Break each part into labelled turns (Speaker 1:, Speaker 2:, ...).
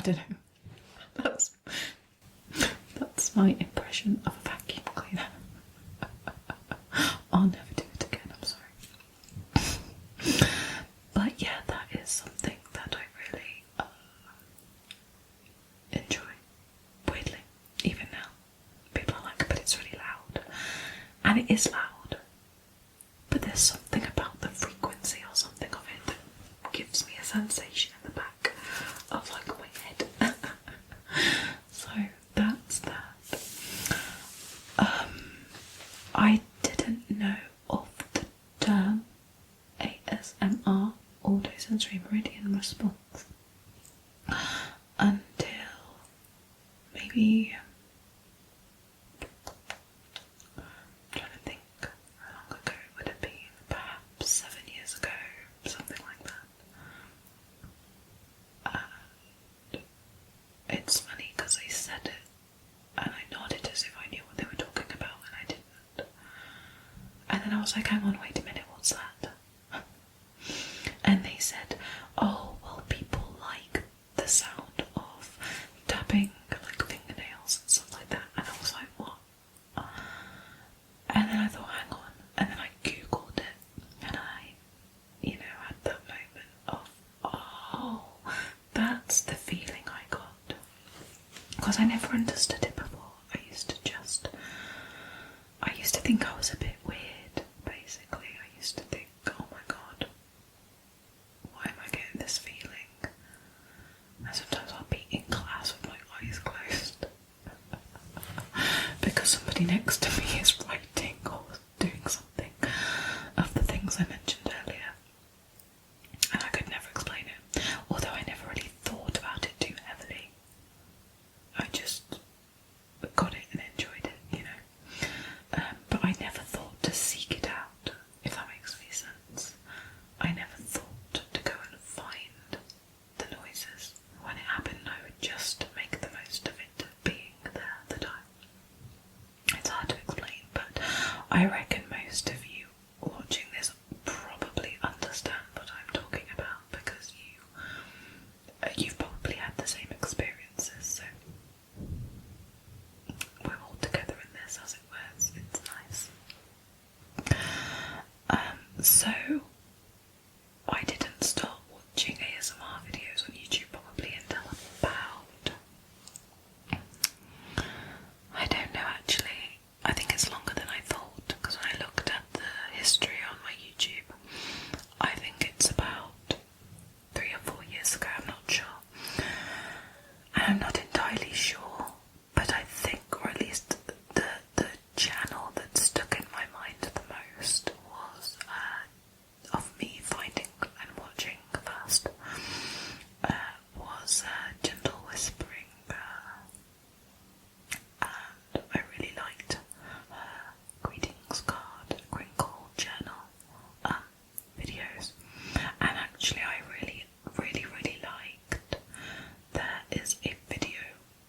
Speaker 1: don't know. That's my impression of a vacuum cleaner. I'll never do it again, I'm sorry. But yeah, that is something that I really enjoy. Weirdly, even now. People are like, but it's really loud. And it is loud. But there's something about the frequency or something of it that gives me a sensation in the back of like my head. So that's that. I didn't know of the term ASMR, Audio-Sensory Meridian Response, until maybe, I'm trying to think how long ago it would have been, perhaps 7 years ago, something like that. And it's funny because I said it and I nodded as if I knew what they were talking about, and I didn't. And then I was like, hang on, wait a minute, what's that? And they said, oh, well, people like the sound of tapping, like fingernails and stuff like that. And I was like, what? And then I thought, hang on. And then I googled it, and I, had that moment of, oh, that's the feeling I got. Because I never understood it before. I used to think I was a bit weird, basically. I used to think, oh my god, why am I getting this feeling? And sometimes I'll be in class with my eyes closed because somebody next to me is writing or doing something of the things I mentioned earlier. And I could never explain it, although I never really thought about it too heavily. I just got it and enjoyed it, but I never thought to seek it out, if that makes any sense. I never thought to go and find the noises. When it happened, I would just make the most of it being there at the time. It's hard to explain, but I reckon most of you watching this probably understand what I'm talking about, because you've probably had the same experiences, so we're all together in this, as it were. It's nice. So I didn't start watching ASMR videos on YouTube probably until about, I don't know actually, I think it's longer than I thought, because when I looked at the history on my YouTube, I think it's about 3 or 4 years ago, I'm not sure. And I'm not entirely sure, but I think, or at least the channel that stuck in my mind the most was of me finding and watching first was Gentle Whispering, and I really liked greetings card, crinkle journal videos, and actually I really liked, there is a video,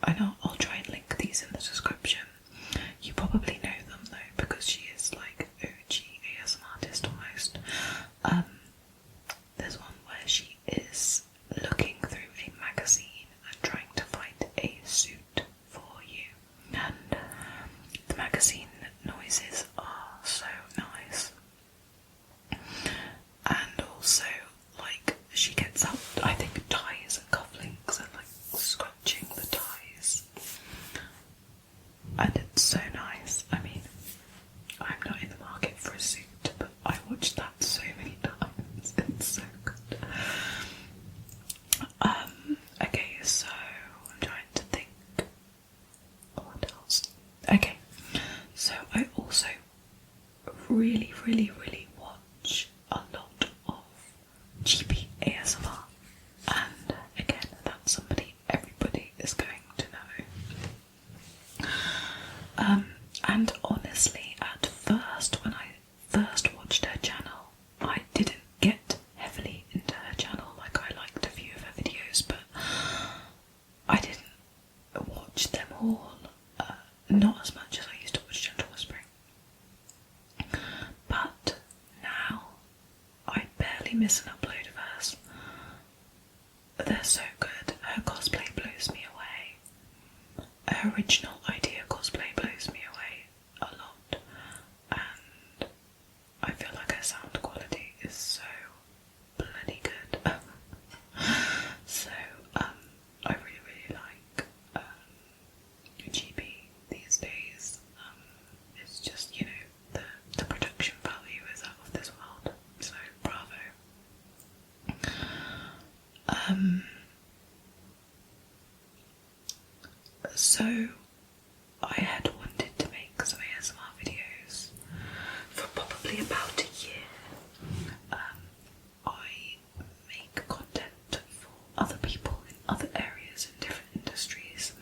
Speaker 1: I know I'll try and link these in the description. You probably know them though, because she is like OG ASMR artist almost. There's one where she is looking through a magazine and trying to find a suit for you. And the magazine noises are so nice. And also, like, she gets out, I think, ties and cufflinks and like scrunching the ties. And it's so nice. I mean, I'm not in the market for a suit, but I watched that so many times. It's so good. Okay, so I'm trying to think what else. Okay, so I also really watch a lot of GP ASMR, and again, that's somebody everybody is going to know. And honestly, at first, when I first watched her channel, I didn't get heavily into her channel. Like, I liked a few of her videos, but I didn't watch them all. Not as much as I used to watch Gentle Whispering. But now, I barely miss an upload of hers. They're so good. Her cosplay blew the original idea cosplay blows me away a lot, and I feel like her sound quality is so bloody good. So I really like GB these days. It's just, you know, the production value is out of this world, so bravo. So I had wanted to make some ASMR videos for probably about a year. I make content for other people in other areas in different industries,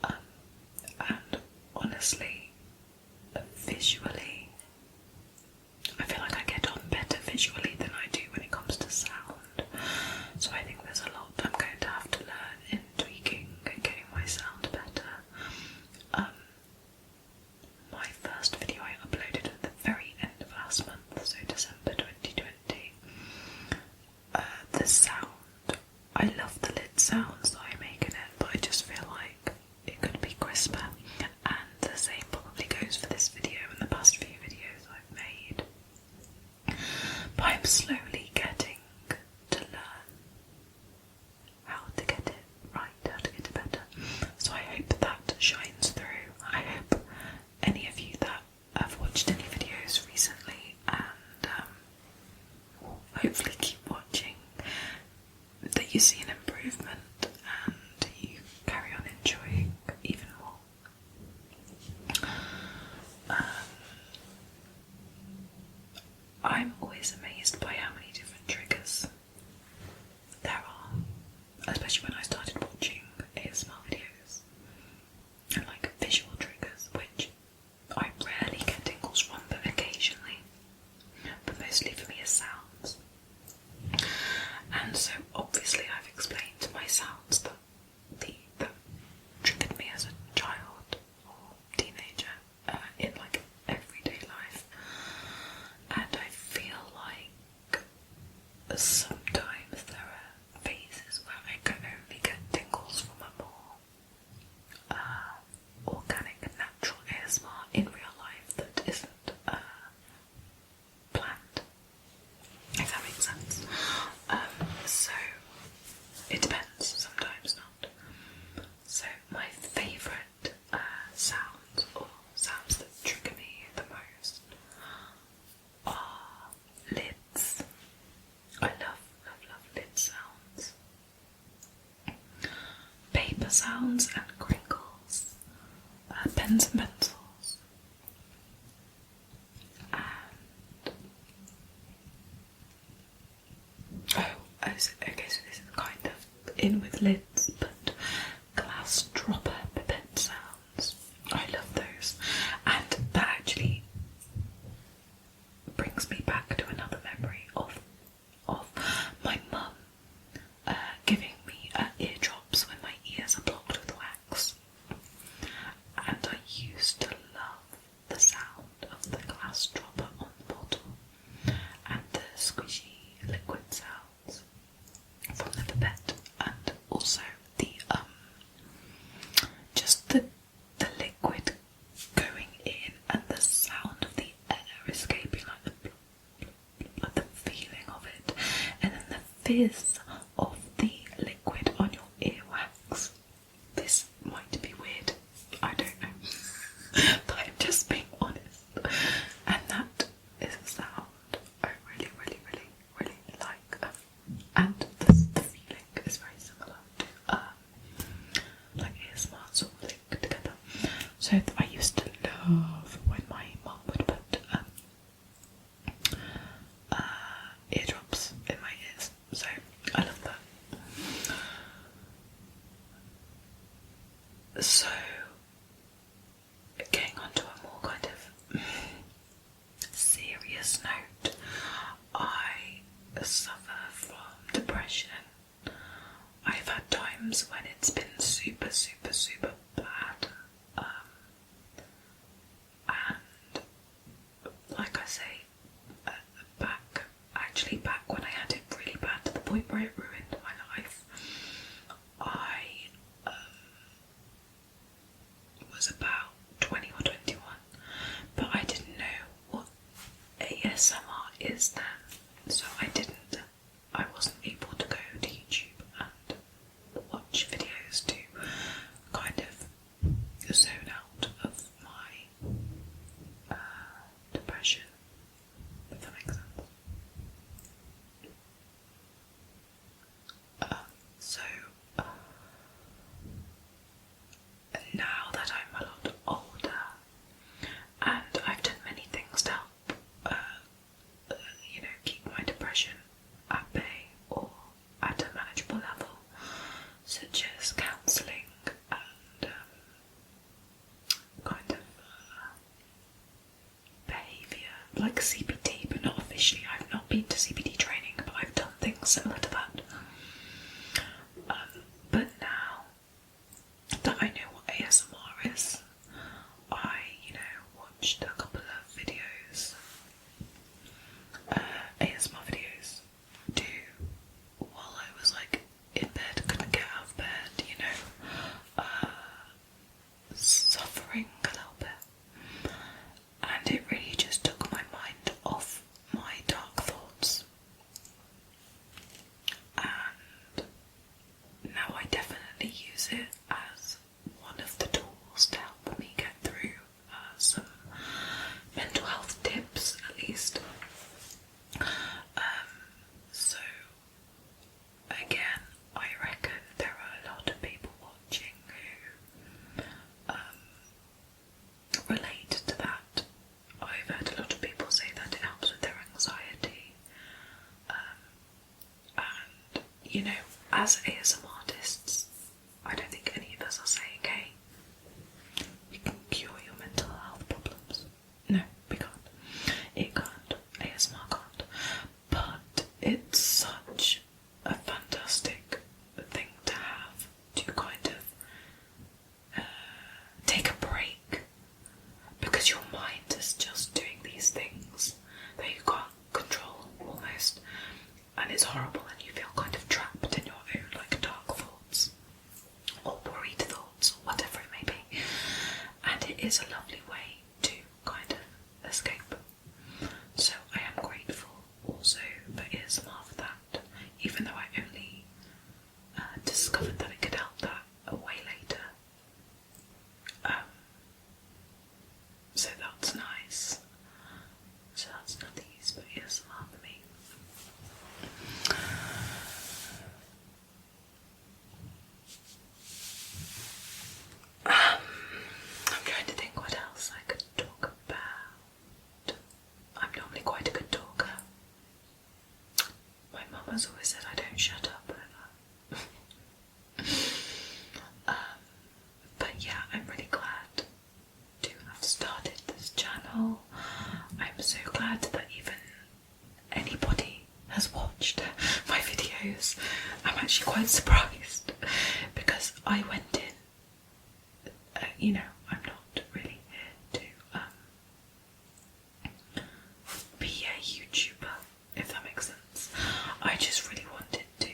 Speaker 1: and honestly, visually, I feel like I get on better visually than I do when it comes to sound. So I think there's a lot I'm going to have to learn in tweaking and getting my sound better. My first video I uploaded at the very end of last month, so December 2020. The sound, I love the lid sounds that I make in it, but I just feel like it could be crisper, and the same probably goes for this video and the past few videos I've made. But I'm slowly getting to learn how to get it right, how to get it better. So I hope that shines through. I hope any of you that have watched any videos recently and hopefully keep watching, that you see an improvement and you carry on enjoying even more. I'm always amazed by how many different triggers there are, especially when I started watching ASMR videos, and like visual triggers, which I rarely get tingles from, but occasionally, but mostly for me is sounds. And so obviously I've explained my sounds that triggered me as a child or teenager in like everyday life, and I feel like sometimes there are phases where I can only get tingles from a more organic and natural ASMR in real life that isn't planned, if that makes sense. So it depends, sometimes not. So my favourite sounds, or sounds that trigger me the most, are lids. I love lid sounds. Paper sounds and crinkles, pens and pencils, and okay, so this is kind of in with lids, but glass dropper pipette sounds. I love those, and that actually brings me back to another memory of my mum giving me eardrops when my ears are blocked with wax, and I used to love the sound of the glass dropper on the bottle and the squishy liquid sounds from the pipette, and also the just the liquid going in and the sound of the air escaping, like the feeling of it, and then the fizz of the liquid on your earwax. This might be weird, I don't know, but I'm just being honest, and that is a sound I really like, and the feeling is very similar to like ASMR sort of linked together. So I used to love when my mum would put eardrops in my ears, so I love that. So getting onto a more kind of serious note, I suffer from depression. I've had times when it's been super bad, and like I say, back when I had it really bad, to the point where it ruined my life, I similar to that. But now that I know what ASMR is, I, watched a couple of videos, ASMR videos, while I was like in bed, couldn't get out of bed, suffering a little bit, and it really just took my mind off my dark thoughts, and now I definitely use it as one of the tools to help me get through some mental health tips, at least. So again, I reckon there are a lot of people watching who relate to that. I've heard a lot of people say that it helps with their anxiety, and as ASMR artists, I don't think any of us are saying, hey, we can cure your mental health problems. No, we can't. It can't. ASMR can't. But it's such a fantastic thing to have, to kind of take a break, because your mind is just doing these things that you can't control almost, and it's horrible, and you feel kind of trapped in your own like dark thoughts or worried thoughts or whatever it may be, and it is a lovely way to kind of escape. So I am grateful also for ASMR for that, even though I only discovered that it could help that a way later. So that's nice. So that's nothing use but ASMR for me. I'm trying to think what else I could talk about. I'm normally quite a good talker. My mum has always said I don't shut up ever. But yeah, I'm really glad to have started this channel. I'm so glad that even anybody has watched my videos. I'm actually quite surprised, because I went in, I'm not really here to be a YouTuber, if that makes sense. I just really wanted to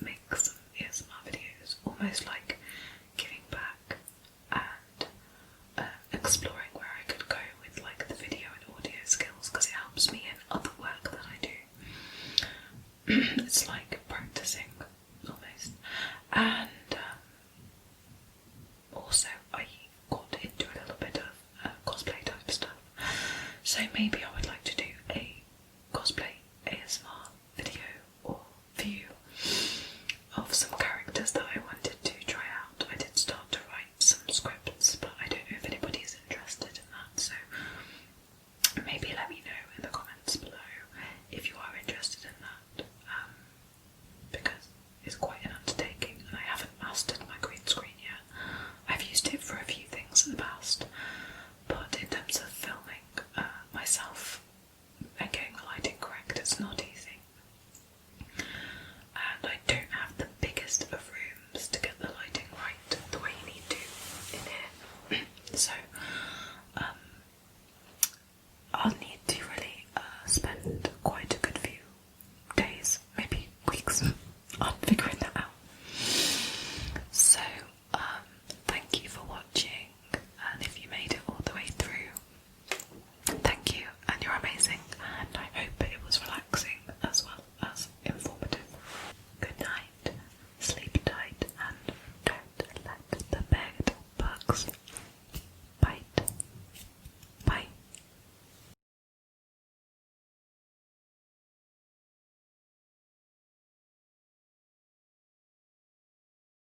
Speaker 1: make some ASMR videos, almost like giving back and exploring where I could go with like the video and audio skills, because it helps me in other work that I do. It's like practicing almost. And also I got into a little bit of cosplay type stuff, so maybe I